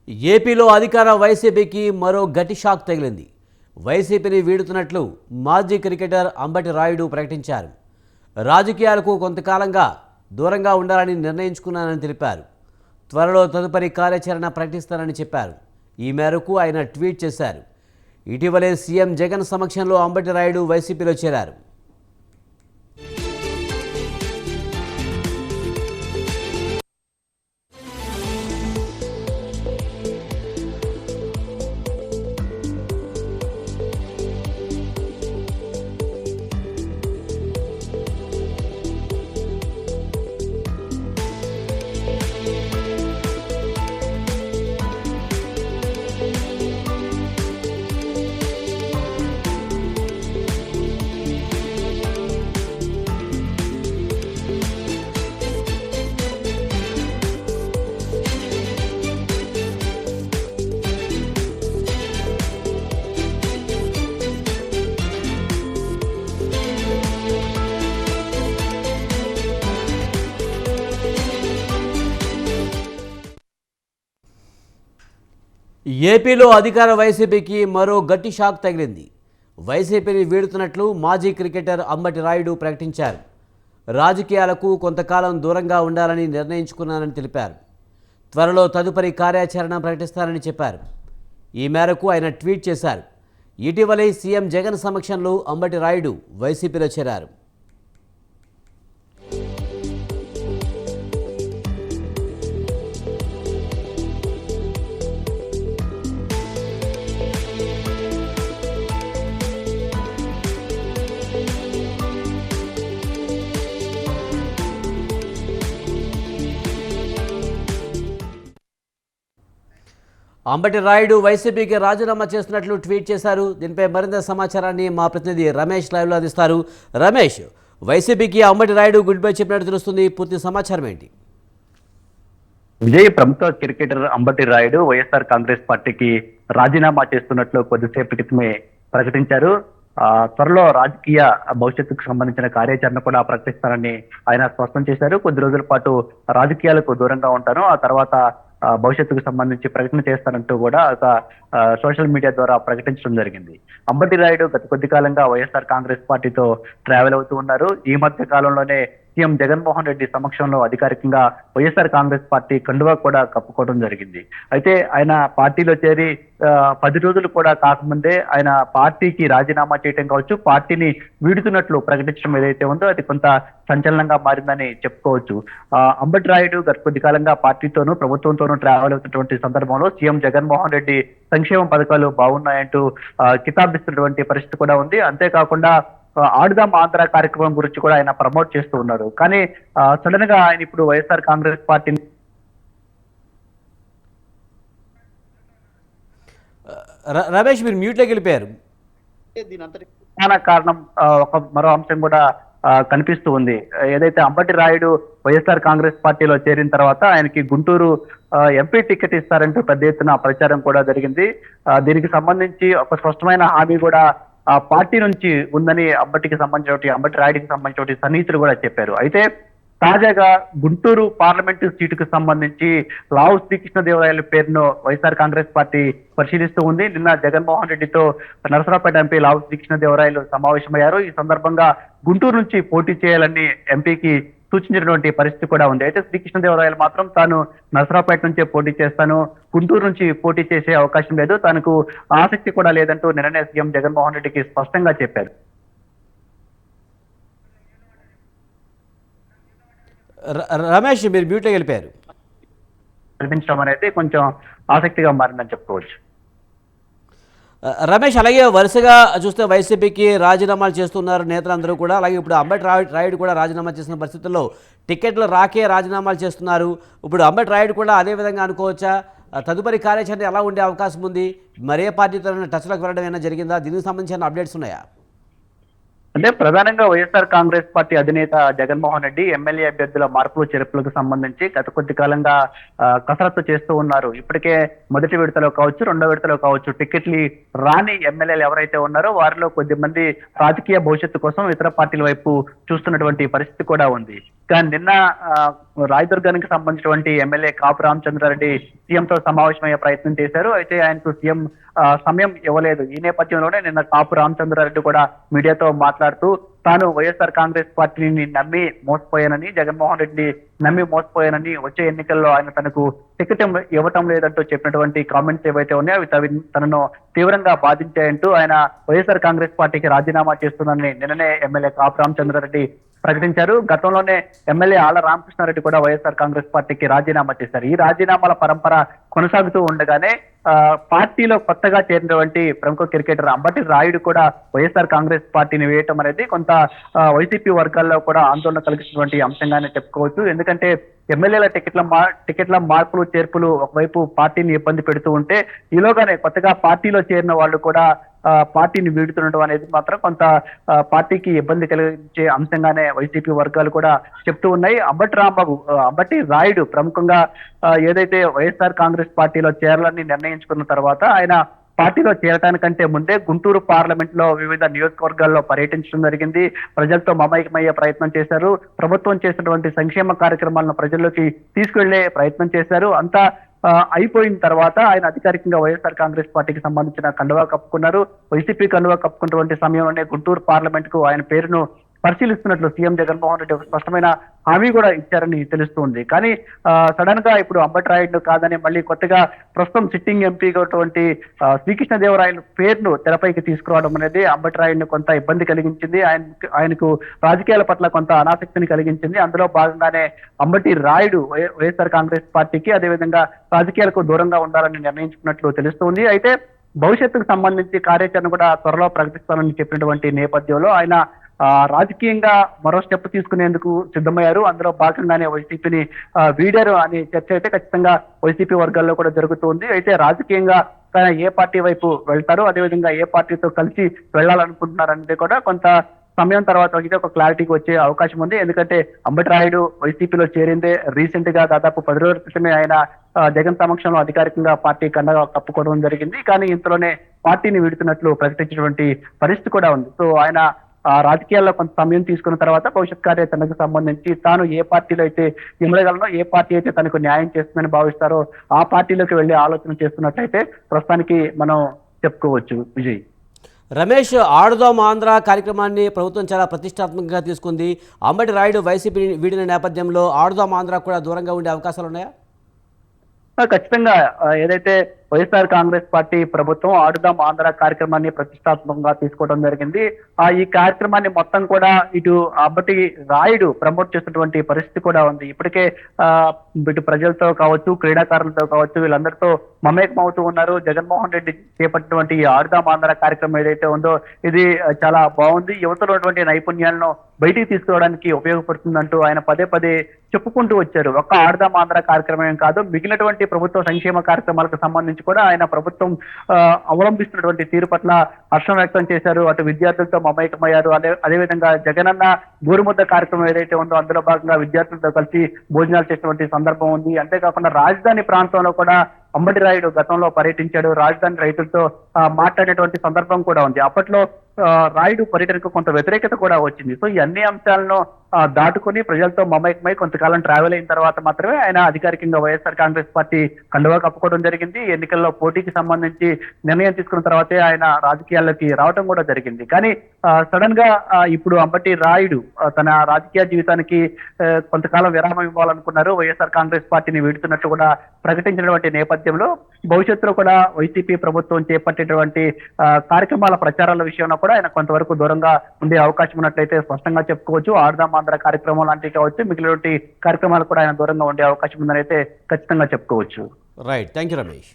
ఏపీలో అధికార వైసీపీకి మరో గట్టి షాక్ తగిలింది. వైసీపీని వీడుతున్నట్లు మాజీ క్రికెటర్ అంబటి రాయుడు ప్రకటించారు. రాజకీయాలకు కొంతకాలంగా దూరంగా ఉండాలని నిర్ణయించుకున్నానని తెలిపారు. త్వరలో తదుపరి కార్యాచరణ ప్రకటిస్తానని చెప్పారు. ఈ మేరకు ఆయన ట్వీట్ చేశారు. ఇటీవలే సీఎం జగన్ సమక్షంలో అంబటి రాయుడు వైసీపీలో చేరారు. ఏపీలో అధికార వైసీపీకి మరో గట్టి షాక్ తగిలింది. వైసీపీని వీడుతున్నట్లు మాజీ క్రికెటర్ అంబటి రాయుడు ప్రకటించారు. రాజకీయాలకు కొంతకాలం దూరంగా ఉండాలని నిర్ణయించుకున్నానని తెలిపారు. త్వరలో తదుపరి కార్యాచరణ ప్రకటిస్తానని చెప్పారు. ఈ మేరకు ఆయన ట్వీట్ చేశారు. ఇటీవలే సీఎం జగన్ సమక్షంలో అంబటి రాయుడు వైసీపీలో చేరారు. అంబటి రాయుడు వైసీపీకి రాజీనామా చేస్తున్నట్లు ట్వీట్ చేశారు. దీనిపై మరింత సమాచారాన్ని మా ప్రతినిధి రమేష్ లైవ్లో అందిస్తారు. రమేష్, వైసీపీకి అంబటి రాయుడు గుడ్ బై చెప్పినట్టు తెలుస్తుంది. పూర్తి సమాచారం ఏంటి? విజయ్, ప్రముఖ క్రికెటర్ అంబటి రాయుడు వైఎస్ఆర్ కాంగ్రెస్ పార్టీకి రాజీనామా చేస్తున్నట్లు కొద్దిసేపటి క్రితమే ప్రకటించారు. త్వరలో రాజకీయ భవిష్యత్తుకు సంబంధించిన కార్యాచరణ కూడా ప్రకటిస్తారని ఆయన స్పష్టం చేశారు. కొద్ది రోజుల పాటు రాజకీయాలకు దూరంగా ఉంటాను, ఆ తర్వాత భవిష్యత్తుకు సంబంధించి ప్రకటన చేస్తానంటూ కూడా ఒక సోషల్ మీడియా ద్వారా ప్రకటించడం జరిగింది. అంబటి రాయుడు గత కొద్ది కాలంగా వైఎస్ఆర్ కాంగ్రెస్ పార్టీతో ట్రావెల్ అవుతూ ఉన్నారు. ఈ మధ్య కాలంలోనే సీఎం జగన్మోహన్ రెడ్డి సమక్షంలో అధికారికంగా వైఎస్ఆర్ కాంగ్రెస్ పార్టీ కండువా కూడా కప్పుకోవడం జరిగింది. అయితే ఆయన పార్టీలో చేరి 10 రోజులు కూడా కాకముందే ఆయన పార్టీకి రాజీనామా చేయడం కావచ్చు, పార్టీని వీడుతున్నట్లు ప్రకటించడం ఏదైతే ఉందో అది కొంత సంచలనంగా మారిందని చెప్పుకోవచ్చు. అంబటి రాయుడు గత కొద్ది కాలంగా పార్టీతోనూ ప్రభుత్వంతోనూ ట్రావెల్ అవుతున్నటువంటి సందర్భంలో సీఎం జగన్మోహన్ రెడ్డి సంక్షేమ పథకాలు బాగున్నాయంటూ కితాబిస్తున్నటువంటి పరిస్థితి కూడా ఉంది. అంతేకాకుండా ఆడుదాం ఆంధ్ర కార్యక్రమం గురించి కూడా ఆయన ప్రమోట్ చేస్తూ ఉన్నారు. కానీ సడన్ గా ఆయన ఇప్పుడు వైఎస్ఆర్ కాంగ్రెస్ పార్టీని రమేష్, మీరు మ్యూట్లోకి వెళ్ళిపోయారు. దీని అంతటి ప్రధాన కారణం మరో అంశం కూడా కనిపిస్తూ ఉంది. ఏదైతే అంబటి రాయుడు వైఎస్ఆర్ కాంగ్రెస్ పార్టీలో చేరిన తర్వాత ఆయనకి గుంటూరు ఎంపీ టికెట్ ఇస్తారంటూ పెద్ద ఎత్తున ప్రచారం కూడా జరిగింది. దీనికి సంబంధించి ఒక స్పష్టమైన హామీ కూడా ఆ పార్టీ నుంచి ఉందని అంబటి రాయుడికి సంబంధించిన సన్నిహితులు కూడా చెప్పారు. అయితే తాజాగా గుంటూరు పార్లమెంటు సీటుకు సంబంధించి లావు శ్రీకృష్ణదేవరాయల పేరును వైఎస్ఆర్ కాంగ్రెస్ పార్టీ పరిశీలిస్తూ ఉంది. నిన్న జగన్మోహన్ రెడ్డితో నరసరావుపేట ఎంపీ లావు శ్రీకృష్ణదేవరాయలు సమావేశమయ్యారు. ఈ సందర్భంగా గుంటూరు నుంచి పోటీ చేయాలని ఎంపీకి సూచించినటువంటి పరిస్థితి కూడా ఉంది. అయితే శ్రీకృష్ణదేవరాయలు మాత్రం తాను నరసరావుపేట నుంచే పోటీ చేస్తాను, గుంటూరు నుంచి పోటీ చేసే అవకాశం లేదు, తనకు ఆసక్తి కూడా లేదంటూ నిన్ననే సీఎం జగన్మోహన్ రెడ్డికి స్పష్టంగా చెప్పారు. రమేష్, మీరు మ్యూట్లోకి వెళ్ళిపోయారు. కల్పించడం అనేది కొంచెం ఆసక్తిగా మారిందని చెప్పుకోవచ్చు. రమేష్, అలాగే వరుసగా చూస్తే వైసీపీకి రాజీనామాలు చేస్తున్నారు నేతలందరూ కూడా. అలాగే ఇప్పుడు అంబటి రాయుడు కూడా రాజీనామా చేసిన పరిస్థితుల్లో టికెట్లు రాకే రాజీనామాలు చేస్తున్నారు. ఇప్పుడు అంబటి రాయుడు కూడా అదే విధంగా అనుకోవచ్చా? తదుపరి కార్యాచరణ ఎలా ఉండే అవకాశం ఉంది? మరే పార్టీతో టచ్లోకి వెళ్ళడం ఏమైనా జరిగిందా? దీనికి సంబంధించిన అప్డేట్స్ ఉన్నాయా? అంటే ప్రధానంగా వైఎస్ఆర్ కాంగ్రెస్ పార్టీ అధినేత జగన్మోహన్ రెడ్డి ఎమ్మెల్యే అభ్యర్థుల మార్పులు చేర్పులకు సంబంధించి గత కొద్ది కాలంగా కసరత్తు చేస్తూ ఉన్నారు. ఇప్పటికే మొదటి విడతలో కావచ్చు, రెండో విడతలో కావచ్చు టికెట్లు రాని ఎమ్మెల్యేలు ఎవరైతే ఉన్నారో వారిలో కొద్ది మంది రాజకీయ భవిష్యత్తు కోసం ఇతర పార్టీల వైపు చూస్తున్నటువంటి పరిస్థితి కూడా ఉంది. కానీ నిన్న రాయదుర్గానికి సంబంధించినటువంటి ఎమ్మెల్యే కాపు రామచంద్రారెడ్డి సీఎంతో సమావేశమయ్యే ప్రయత్నం చేశారు. అయితే ఆయనకు సీఎం సమయం ఇవ్వలేదు. ఈ నేపథ్యంలోనే నిన్న కాపు రామచంద్రారెడ్డి కూడా మీడియాతో మాట్లాడుతూ తాను వైఎస్ఆర్ కాంగ్రెస్ పార్టీని నమ్మి మోసపోయానని, జగన్మోహన్ రెడ్డి నమ్మి మోసపోయానని, వచ్చే ఎన్నికల్లో ఆయన తనకు టికెట్ ఇవ్వటం లేదంటూ చెప్పినటువంటి కామెంట్స్ ఏవైతే ఉన్నాయో అవి తనను తీవ్రంగా బాధించాయంటూ ఆయన వైఎస్ఆర్ కాంగ్రెస్ పార్టీకి రాజీనామా చేస్తుందని నిన్ననే ఎమ్మెల్యే కాపు రామచంద్రారెడ్డి ప్రకటించారు. గతంలోనే ఎమ్మెల్యే ఆళ్ల రామకృష్ణారెడ్డి కూడా వైఎస్ఆర్ కాంగ్రెస్ పార్టీకి రాజీనామా చేశారు. ఈ రాజీనామాల పరంపర కొనసాగుతూ ఉండగానే పార్టీలో కొత్తగా చేరినటువంటి ప్రముఖ క్రికెటర్ అంబటి రాయుడు కూడా వైఎస్ఆర్ కాంగ్రెస్ పార్టీని వేయటం అనేది కొంత వైసీపీ వర్గాల్లో కూడా ఆందోళన కలిగిస్తున్నటువంటి అంశంగానే చెప్పుకోవచ్చు. ఎందుకంటే ఎమ్మెల్యేల టికెట్ల మార్పులు చేర్పులు ఒకవైపు పార్టీని ఇబ్బంది పెడుతూ ఉంటే, ఈలోగానే కొత్తగా పార్టీలో చేరిన వాళ్ళు కూడా పార్టీని వీడుతుండటం అనేది మాత్రం కొంత పార్టీకి ఇబ్బంది కలిగించే అంశంగానే వైసీపీ వర్గాలు కూడా చెప్తూ ఉన్నాయి. అంబటి రాయుడు ప్రముఖంగా ఏదైతే వైఎస్ఆర్ కాంగ్రెస్ పార్టీలో చేరాలని నిర్ణయించుకున్న తర్వాత ఆయన పార్టీలో చేరటానికంటే ముందే గుంటూరు పార్లమెంట్ లో వివిధ నియోజకవర్గాల్లో పర్యటించడం జరిగింది. ప్రజలతో మమేకమయ్యే ప్రయత్నం చేశారు. ప్రభుత్వం చేసినటువంటి సంక్షేమ కార్యక్రమాలను ప్రజల్లోకి తీసుకెళ్లే ప్రయత్నం చేశారు. అంతా అయిపోయిన తర్వాత ఆయన అధికారికంగా వైఎస్ఆర్ కాంగ్రెస్ పార్టీకి సంబంధించిన కండువా కప్పుకున్నారు. వైసీపీ కండువా కప్పుకున్నటువంటి సమయంలోనే గుంటూరు పార్లమెంట్ కు ఆయన పేరును పరిశీలిస్తున్నట్లు సీఎం జగన్మోహన్ రెడ్డి ఒక స్పష్టమైన హామీ కూడా ఇచ్చారని తెలుస్తుంది. కానీ సడన్ గా ఇప్పుడు అంబటి రాయుడు కాదని మళ్ళీ కొత్తగా ప్రస్తుతం సిట్టింగ్ ఎంపీగా శ్రీకృష్ణదేవరాయల పేరును తెరపైకి తీసుకురావడం అనేది అంబటి రాయుడిని కొంత ఇబ్బంది కలిగించింది. ఆయనకు రాజకీయాల పట్ల కొంత అనాసక్తిని కలిగించింది. అందులో భాగంగానే అంబటి రాయుడు వైఎస్ఆర్ కాంగ్రెస్ పార్టీకి అదేవిధంగా రాజకీయాలకు దూరంగా ఉండాలని నిర్ణయించుకున్నట్లు తెలుస్తుంది. అయితే భవిష్యత్తుకు సంబంధించి కార్యాచరణ కూడా త్వరలో ప్రకటిస్తానని చెప్పినటువంటి నేపథ్యంలో ఆయన రాజకీయంగా మరో స్టెప్ తీసుకునేందుకు సిద్ధమయ్యారు. అందులో భాగంగానే వైసీపీని వీడారు అనే చర్చ అయితే ఖచ్చితంగా వైసీపీ వర్గాల్లో కూడా జరుగుతుంది. అయితే రాజకీయంగా ఏ పార్టీ వైపు వెళ్తారు, అదేవిధంగా ఏ పార్టీతో కలిసి వెళ్లాలనుకుంటున్నారనేది కూడా కొంత సమయం తర్వాత ఇది ఒక క్లారిటీకి వచ్చే అవకాశం ఉంది. ఎందుకంటే అంబటి రాయుడు వైసీపీలో చేరిందే రీసెంట్ గా దాదాపు 10 రోజుల క్రితమే ఆయన జగన్ సమక్షంలో అధికారికంగా పార్టీ కండగా కప్పుకోవడం జరిగింది. కానీ ఇంతలోనే పార్టీని వీడుతున్నట్లు ప్రకటించినటువంటి పరిస్థితి కూడా ఉంది. సో ఆయన రాజకీయాల్లో కొంత సమయం తీసుకున్న తర్వాత భవిష్యత్ కార్యాచరణకు సంబంధించి తాను ఏ పార్టీలో అయితే ఇమ్మడగలనో, ఏ పార్టీ అయితే తనకు న్యాయం చేస్తుందని భావిస్తారో ఆ పార్టీలోకి వెళ్లి ఆలోచన చేస్తున్నట్టయితే ప్రస్తుతానికి మనం చెప్పుకోవచ్చు. విజయ్, రమేష్, ఆడుదాం ఆంధ్ర కార్యక్రమాన్ని ప్రభుత్వం చాలా ప్రతిష్టాత్మకంగా తీసుకుంది. అంబటి రాయుడు వైసీపీ వీడిన నేపథ్యంలో ఆడుదాం ఆంధ్ర కూడా దూరంగా ఉండే అవకాశాలు ఉన్నాయా? ఖచ్చితంగా ఏదైతే వైఎస్ఆర్ కాంగ్రెస్ పార్టీ ప్రభుత్వం ఆడుదాం ఆంధ్ర కార్యక్రమాన్ని ప్రతిష్టాత్మకంగా తీసుకోవడం జరిగింది. ఈ కార్యక్రమాన్ని మొత్తం కూడా ఇటు అంబటి రాయుడు ప్రమోట్ చేసినటువంటి పరిస్థితి కూడా ఉంది. ఇప్పటికే ఇటు ప్రజలతో కావచ్చు, క్రీడాకారులతో కావచ్చు, వీళ్ళందరితో మమేకం అవుతూ ఉన్నారు. జగన్మోహన్ రెడ్డి చేపట్టినటువంటి ఈ ఆడుదాం ఆంధ్ర కార్యక్రమం ఏదైతే ఉందో ఇది చాలా బాగుంది. యువతలో ఉన్నటువంటి నైపుణ్యాలను బయటికి తీసుకురావడానికి ఉపయోగపడుతుందంటూ ఆయన పదే పదే చెప్పుకుంటూ వచ్చారు. ఒక్క ఆడుదాం ఆంధ్ర కార్యక్రమం కాదు, మిగిలినటువంటి ప్రభుత్వ సంక్షేమ కార్యక్రమాలకు సంబంధించి కూడా ఆయన ప్రభుత్వం అవలంబిస్తున్నటువంటి తీరు పట్ల హర్షం వ్యక్తం చేశారు. అటు విద్యార్థులతో మమేకమయ్యారు. అదేవిధంగా జగనన్న గోరుముద్ద కార్యక్రమం ఏదైతే ఉందో అందులో భాగంగా విద్యార్థులతో కలిసి భోజనాలు చేసినటువంటి సందర్భం ఉంది. అంతేకాకుండా రాజధాని ప్రాంతంలో కూడా అంబటి రాయుడు గతంలో పర్యటించాడు. రాజధాని రైతులతో మాట్లాడేటువంటి సందర్భం కూడా ఉంది. అప్పట్లో రాయుడు పర్యటనకు కొంత వ్యతిరేకత కూడా వచ్చింది. సో ఈ అన్ని అంశాలను దాటుకుని ప్రజలతో మమేకమై కొంతకాలం ట్రావెల్ అయిన తర్వాత మాత్రమే ఆయన అధికారికంగా వైఎస్ఆర్ కాంగ్రెస్ పార్టీ కండువా కప్పుకోవడం జరిగింది. ఎన్నికల్లో పోటీకి సంబంధించి నిర్ణయం తీసుకున్న తర్వాతే ఆయన రాజకీయాల్లోకి రావడం కూడా జరిగింది. కానీ సడన్ గా ఇప్పుడు అంబటి రాయుడు తన రాజకీయ జీవితానికి కొంతకాలం విరామం ఇవ్వాలనుకున్నారు. వైఎస్ఆర్ కాంగ్రెస్ పార్టీని వీడుతున్నట్టు కూడా ప్రకటించినటువంటి నేపథ్యంలో భవిష్యత్తులో కూడా వైసీపీ ప్రభుత్వం చేపట్టేటువంటి కార్యక్రమాల ప్రచారాల విషయంలో కూడా ఆయన కొంతవరకు దూరంగా ఉండే అవకాశం ఉన్నట్లయితే స్పష్టంగా చెప్పుకోవచ్చు. ఆడుదాం ఆంధ్ర కార్యక్రమం లాంటివి కావచ్చు, మిగిలిన కార్యక్రమాలు కూడా ఆయన దూరంగా ఉండే అవకాశం ఉందని అయితే ఖచ్చితంగా చెప్పుకోవచ్చు. Right, thank you Ramesh.